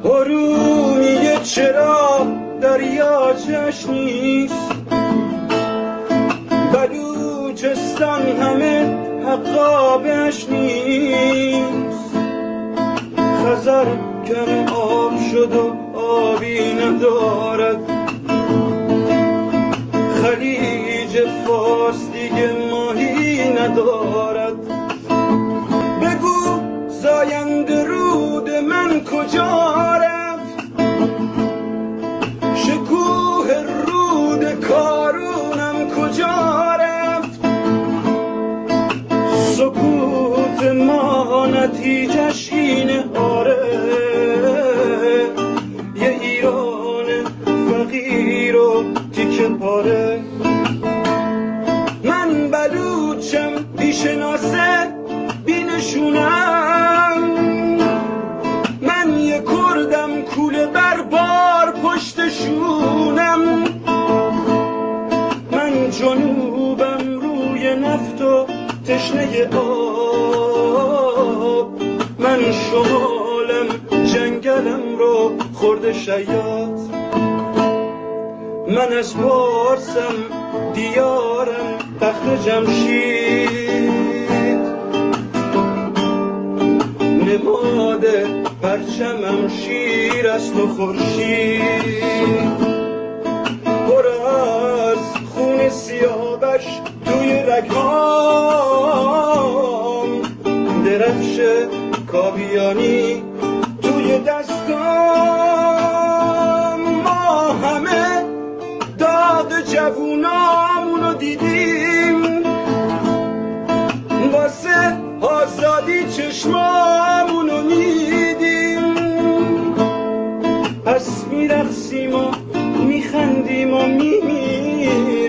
ارومیه چرا دریاچش نیست؟ بلوچستان همه حقابش نیست. خزر کم آب شد و آبی ندارد. خلیج فارس دیگه ماهی ندارد. بگو زاینده رود من کجا رفت؟ شکوه رود کارونم کجا رفت؟ سکوت ما نتیجش اینه آره، یه ایران فقیر و تیکه پاره. من بلوچم بیشناسه بینشونم، من یه کردم کوله بر بار پشتشونم. من جنوبم روی نفت و تشنه آب، من شمالم جنگلم رو خورده شیاد. من از پارسم دیارم تخت جمشید، نماد پرچمم شیر است و خورشید. پر از خون سیاوش توی رگهام، درفش کاویانی توی دستام. ما همه داغ جوونامونو دیدیم، واسه آزادی چشمامونو میدیم. پس میرقصیم و میخندیم و میمیریم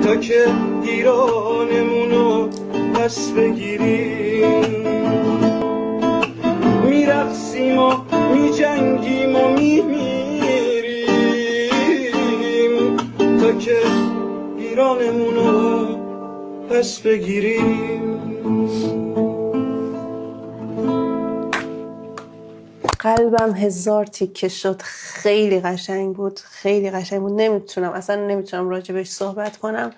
تا که ایرانمونو پس بگیریم. میرقصیم و میجنگیم و میمیریم تا که ایرانمونو پس بگیریم. قلبم هزار تیکه شد. خیلی قشنگ بود، خیلی قشنگ بود. نمیتونم راجبش صحبت کنم.